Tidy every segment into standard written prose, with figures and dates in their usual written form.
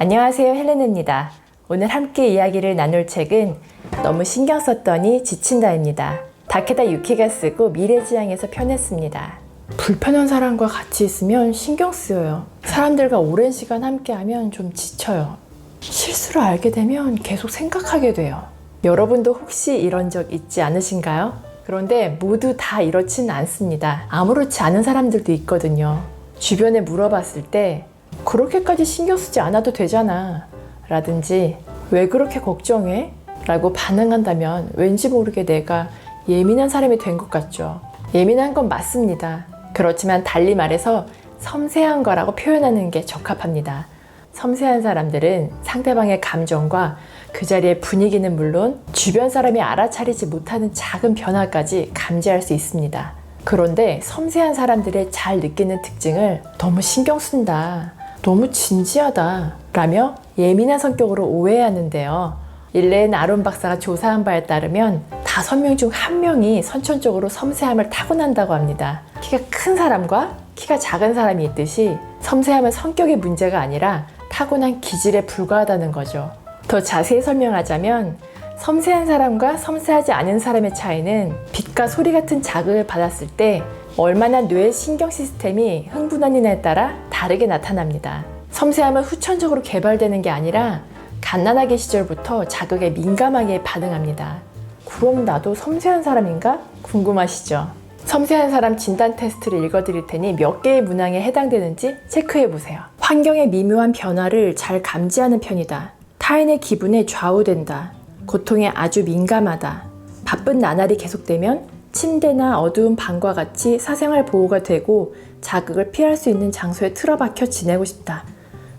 안녕하세요, 헬레나입니다. 오늘 함께 이야기를 나눌 책은 너무 신경 썼더니 지친다입니다. 다케다 유키가 쓰고 미래지향에서 펴냈습니다. 불편한 사람과 같이 있으면 신경 쓰여요. 사람들과 오랜 시간 함께하면 좀 지쳐요. 실수를 알게 되면 계속 생각하게 돼요. 여러분도 혹시 이런 적 있지 않으신가요? 그런데 모두 다 이렇지는 않습니다. 아무렇지 않은 사람들도 있거든요. 주변에 물어봤을 때 그렇게까지 신경 쓰지 않아도 되잖아 라든지 왜 그렇게 걱정해? 라고 반응한다면 왠지 모르게 내가 예민한 사람이 된 것 같죠. 예민한 건 맞습니다. 그렇지만 달리 말해서 섬세한 거라고 표현하는 게 적합합니다. 섬세한 사람들은 상대방의 감정과 그 자리의 분위기는 물론 주변 사람이 알아차리지 못하는 작은 변화까지 감지할 수 있습니다. 그런데 섬세한 사람들의 잘 느끼는 특징을 너무 신경 쓴다, 너무 진지하다 라며 예민한 성격으로 오해하는데요. 일레인 아론 박사가 조사한 바에 따르면 5명 중 1명이 선천적으로 섬세함을 타고난다고 합니다. 키가 큰 사람과 키가 작은 사람이 있듯이 섬세함은 성격의 문제가 아니라 타고난 기질에 불과하다는 거죠. 더 자세히 설명하자면 섬세한 사람과 섬세하지 않은 사람의 차이는 빛과 소리 같은 자극을 받았을 때 얼마나 뇌의 신경 시스템이 흥분하느냐에 따라 다르게 나타납니다. 섬세함은 후천적으로 개발되는 게 아니라 갓난아기 시절부터 자극에 민감하게 반응합니다. 그럼 나도 섬세한 사람인가? 궁금하시죠? 섬세한 사람 진단 테스트를 읽어드릴 테니 몇 개의 문항에 해당되는지 체크해보세요. 환경의 미묘한 변화를 잘 감지하는 편이다. 타인의 기분에 좌우된다. 고통에 아주 민감하다. 바쁜 나날이 계속되면 침대나 어두운 방과 같이 사생활 보호가 되고 자극을 피할 수 있는 장소에 틀어박혀 지내고 싶다.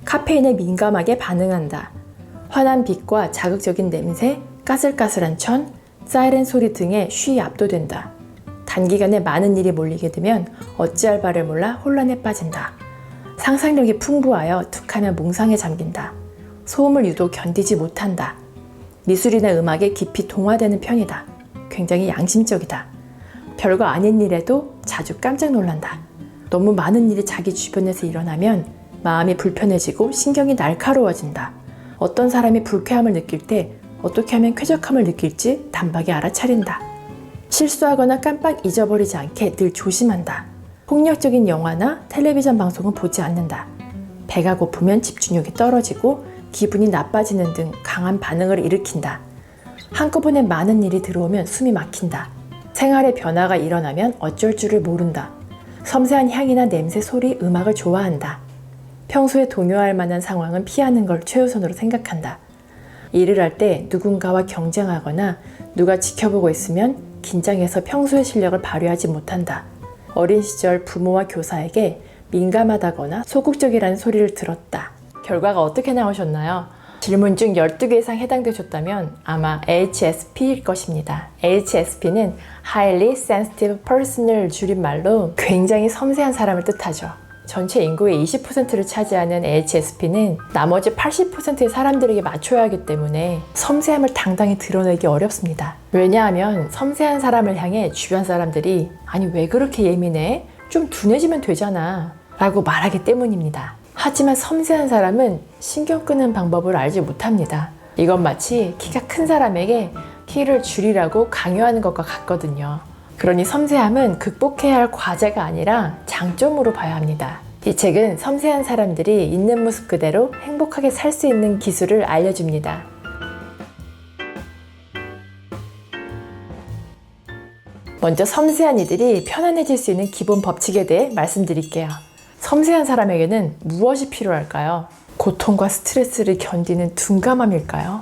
카페인에 민감하게 반응한다. 환한 빛과 자극적인 냄새, 까슬까슬한 천, 사이렌 소리 등에 쉬이 압도된다. 단기간에 많은 일이 몰리게 되면 어찌할 바를 몰라 혼란에 빠진다. 상상력이 풍부하여 툭하면 몽상에 잠긴다. 소음을 유독 견디지 못한다. 미술이나 음악에 깊이 동화되는 편이다. 굉장히 양심적이다. 별거 아닌 일에도 자주 깜짝 놀란다. 너무 많은 일이 자기 주변에서 일어나면 마음이 불편해지고 신경이 날카로워진다. 어떤 사람이 불쾌함을 느낄 때 어떻게 하면 쾌적함을 느낄지 단박에 알아차린다. 실수하거나 깜빡 잊어버리지 않게 늘 조심한다. 폭력적인 영화나 텔레비전 방송은 보지 않는다. 배가 고프면 집중력이 떨어지고 기분이 나빠지는 등 강한 반응을 일으킨다. 한꺼번에 많은 일이 들어오면 숨이 막힌다. 생활의 변화가 일어나면 어쩔 줄을 모른다. 섬세한 향이나 냄새, 소리, 음악을 좋아한다. 평소에 동요할 만한 상황은 피하는 걸 최우선으로 생각한다. 일을 할 때 누군가와 경쟁하거나 누가 지켜보고 있으면 긴장해서 평소의 실력을 발휘하지 못한다. 어린 시절 부모와 교사에게 민감하다거나 소극적이라는 소리를 들었다. 결과가 어떻게 나오셨나요? 질문 중 12개 이상 해당되셨다면 아마 HSP일 것입니다. HSP는 Highly Sensitive Person을 줄임말로 굉장히 섬세한 사람을 뜻하죠. 전체 인구의 20%를 차지하는 HSP는 나머지 80%의 사람들에게 맞춰야 하기 때문에 섬세함을 당당히 드러내기 어렵습니다. 왜냐하면 섬세한 사람을 향해 주변 사람들이 아니 왜 그렇게 예민해? 좀 둔해지면 되잖아 라고 말하기 때문입니다. 하지만 섬세한 사람은 신경 끄는 방법을 알지 못합니다. 이건 마치 키가 큰 사람에게 키를 줄이라고 강요하는 것과 같거든요. 그러니 섬세함은 극복해야 할 과제가 아니라 장점으로 봐야 합니다. 이 책은 섬세한 사람들이 있는 모습 그대로 행복하게 살 수 있는 기술을 알려줍니다. 먼저 섬세한 이들이 편안해질 수 있는 기본 법칙에 대해 말씀드릴게요. 섬세한 사람에게는 무엇이 필요할까요? 고통과 스트레스를 견디는 둔감함일까요?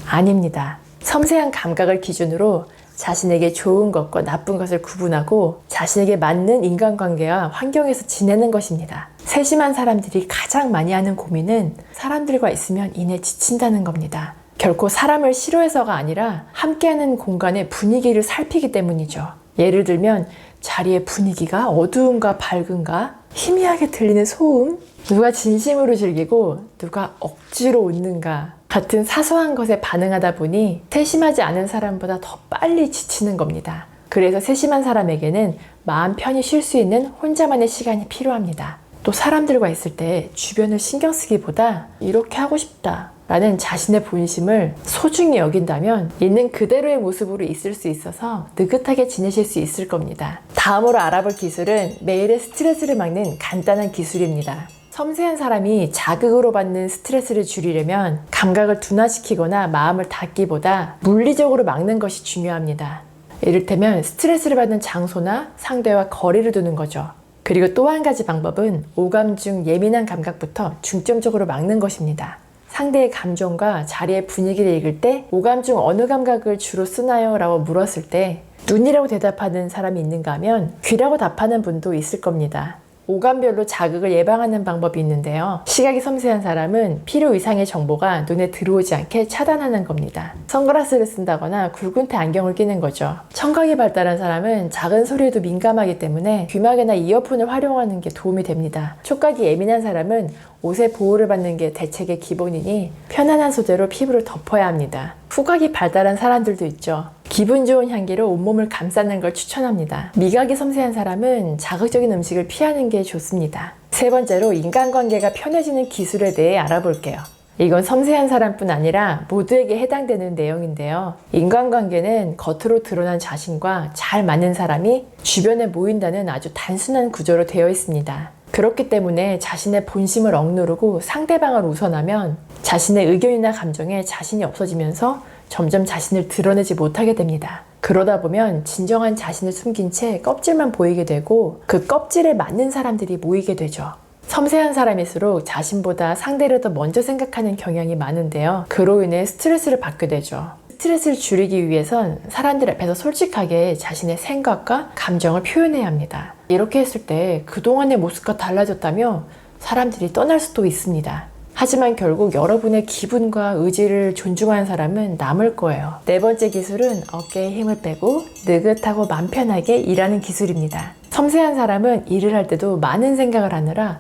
아닙니다. 섬세한 감각을 기준으로 자신에게 좋은 것과 나쁜 것을 구분하고 자신에게 맞는 인간관계와 환경에서 지내는 것입니다. 세심한 사람들이 가장 많이 하는 고민은 사람들과 있으면 이내 지친다는 겁니다. 결코 사람을 싫어해서가 아니라 함께하는 공간의 분위기를 살피기 때문이죠. 예를 들면 자리의 분위기가 어두운가 밝은가, 희미하게 들리는 소음, 누가 진심으로 즐기고 누가 억지로 웃는가 같은 사소한 것에 반응하다 보니 세심하지 않은 사람보다 더 빨리 지치는 겁니다. 그래서 세심한 사람에게는 마음 편히 쉴 수 있는 혼자만의 시간이 필요합니다. 또 사람들과 있을 때 주변을 신경 쓰기보다 이렇게 하고 싶다 라는 자신의 본심을 소중히 여긴다면 있는 그대로의 모습으로 있을 수 있어서 느긋하게 지내실 수 있을 겁니다. 다음으로 알아볼 기술은 매일의 스트레스를 막는 간단한 기술입니다. 섬세한 사람이 자극으로 받는 스트레스를 줄이려면 감각을 둔화시키거나 마음을 닫기보다 물리적으로 막는 것이 중요합니다. 이를테면 스트레스를 받는 장소나 상대와 거리를 두는 거죠. 그리고 또 한 가지 방법은 오감 중 예민한 감각부터 중점적으로 막는 것입니다. 상대의 감정과 자리의 분위기를 읽을 때 오감 중 어느 감각을 주로 쓰나요? 라고 물었을 때 눈이라고 대답하는 사람이 있는가 하면 귀라고 답하는 분도 있을 겁니다. 오감별로 자극을 예방하는 방법이 있는데요. 시각이 섬세한 사람은 필요 이상의 정보가 눈에 들어오지 않게 차단하는 겁니다. 선글라스를 쓴다거나 굵은 테 안경을 끼는 거죠. 청각이 발달한 사람은 작은 소리에도 민감하기 때문에 귀마개나 이어폰을 활용하는 게 도움이 됩니다. 촉각이 예민한 사람은 옷에 보호를 받는 게 대책의 기본이니 편안한 소재로 피부를 덮어야 합니다. 후각이 발달한 사람들도 있죠. 기분 좋은 향기로 온몸을 감싸는 걸 추천합니다. 미각이 섬세한 사람은 자극적인 음식을 피하는 게 좋습니다. 세 번째로 인간관계가 편해지는 기술에 대해 알아볼게요. 이건 섬세한 사람뿐 아니라 모두에게 해당되는 내용인데요. 인간관계는 겉으로 드러난 자신과 잘 맞는 사람이 주변에 모인다는 아주 단순한 구조로 되어 있습니다. 그렇기 때문에 자신의 본심을 억누르고 상대방을 우선하면 자신의 의견이나 감정에 자신이 없어지면서 점점 자신을 드러내지 못하게 됩니다. 그러다 보면 진정한 자신을 숨긴 채 껍질만 보이게 되고 그 껍질에 맞는 사람들이 모이게 되죠. 섬세한 사람일수록 자신보다 상대를 더 먼저 생각하는 경향이 많은데요. 그로 인해 스트레스를 받게 되죠. 스트레스를 줄이기 위해선 사람들 앞에서 솔직하게 자신의 생각과 감정을 표현해야 합니다. 이렇게 했을 때 그동안의 모습과 달라졌다며 사람들이 떠날 수도 있습니다. 하지만 결국 여러분의 기분과 의지를 존중하는 사람은 남을 거예요. 네 번째 기술은 어깨에 힘을 빼고 느긋하고 맘 편하게 일하는 기술입니다. 섬세한 사람은 일을 할 때도 많은 생각을 하느라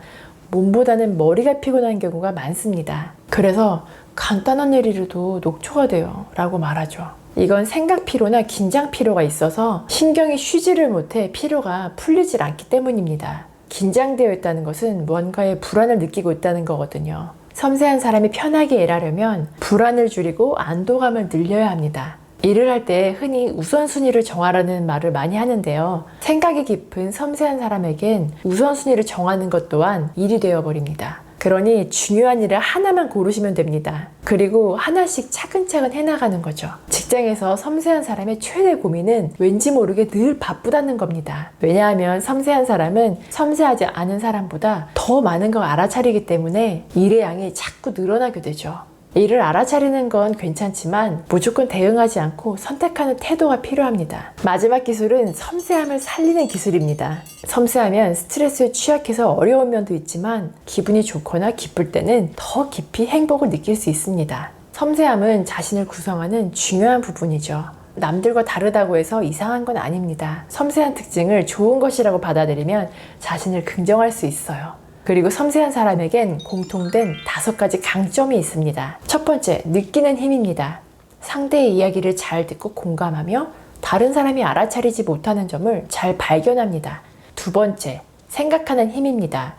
몸보다는 머리가 피곤한 경우가 많습니다. 그래서 간단한 일이라도 녹초가 돼요 라고 말하죠. 이건 생각 피로나 긴장 피로가 있어서 신경이 쉬지를 못해 피로가 풀리질 않기 때문입니다. 긴장되어 있다는 것은 뭔가의 불안을 느끼고 있다는 거거든요. 섬세한 사람이 편하게 일하려면 불안을 줄이고 안도감을 늘려야 합니다. 일을 할 때 흔히 우선순위를 정하라는 말을 많이 하는데요. 생각이 깊은 섬세한 사람에겐 우선순위를 정하는 것 또한 일이 되어버립니다. 그러니 중요한 일을 하나만 고르시면 됩니다. 그리고 하나씩 차근차근 해나가는 거죠. 직장에서 섬세한 사람의 최대 고민은 왠지 모르게 늘 바쁘다는 겁니다. 왜냐하면 섬세한 사람은 섬세하지 않은 사람보다 더 많은 걸 알아차리기 때문에 일의 양이 자꾸 늘어나게 되죠. 일을 알아차리는 건 괜찮지만 무조건 대응하지 않고 선택하는 태도가 필요합니다. 마지막 기술은 섬세함을 살리는 기술입니다. 섬세하면 스트레스에 취약해서 어려운 면도 있지만 기분이 좋거나 기쁠 때는 더 깊이 행복을 느낄 수 있습니다. 섬세함은 자신을 구성하는 중요한 부분이죠. 남들과 다르다고 해서 이상한 건 아닙니다. 섬세한 특징을 좋은 것이라고 받아들이면 자신을 긍정할 수 있어요. 그리고 섬세한 사람에겐 공통된 5가지 강점이 있습니다. 첫 번째, 느끼는 힘입니다. 상대의 이야기를 잘 듣고 공감하며 다른 사람이 알아차리지 못하는 점을 잘 발견합니다. 두 번째, 생각하는 힘입니다.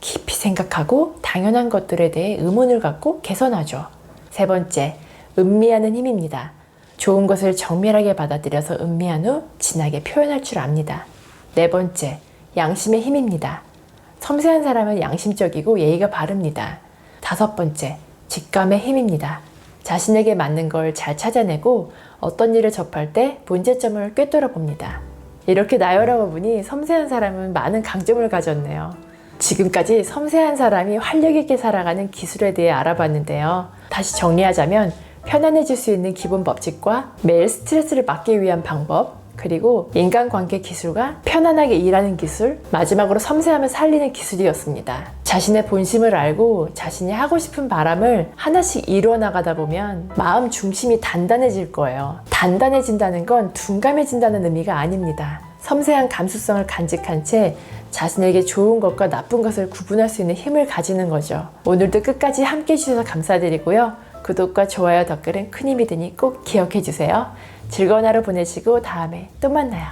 깊이 생각하고 당연한 것들에 대해 의문을 갖고 개선하죠. 세 번째, 음미하는 힘입니다. 좋은 것을 정밀하게 받아들여서 음미한 후 진하게 표현할 줄 압니다. 네 번째, 양심의 힘입니다. 섬세한 사람은 양심적이고 예의가 바릅니다. 다섯 번째, 직감의 힘입니다. 자신에게 맞는 걸 잘 찾아내고 어떤 일을 접할 때 문제점을 꿰뚫어 봅니다. 이렇게 나열하고 보니 섬세한 사람은 많은 강점을 가졌네요. 지금까지 섬세한 사람이 활력 있게 살아가는 기술에 대해 알아봤는데요. 다시 정리하자면 편안해질 수 있는 기본 법칙과 매일 스트레스를 막기 위한 방법, 그리고 인간관계 기술과 편안하게 일하는 기술, 마지막으로 섬세함을 살리는 기술이었습니다. 자신의 본심을 알고 자신이 하고 싶은 바람을 하나씩 이루어나가다 보면 마음 중심이 단단해질 거예요. 단단해진다는 건 둔감해진다는 의미가 아닙니다. 섬세한 감수성을 간직한 채 자신에게 좋은 것과 나쁜 것을 구분할 수 있는 힘을 가지는 거죠. 오늘도 끝까지 함께 해주셔서 감사드리고요. 구독과 좋아요, 댓글은 큰 힘이 되니 꼭 기억해 주세요. 즐거운 하루 보내시고 다음에 또 만나요.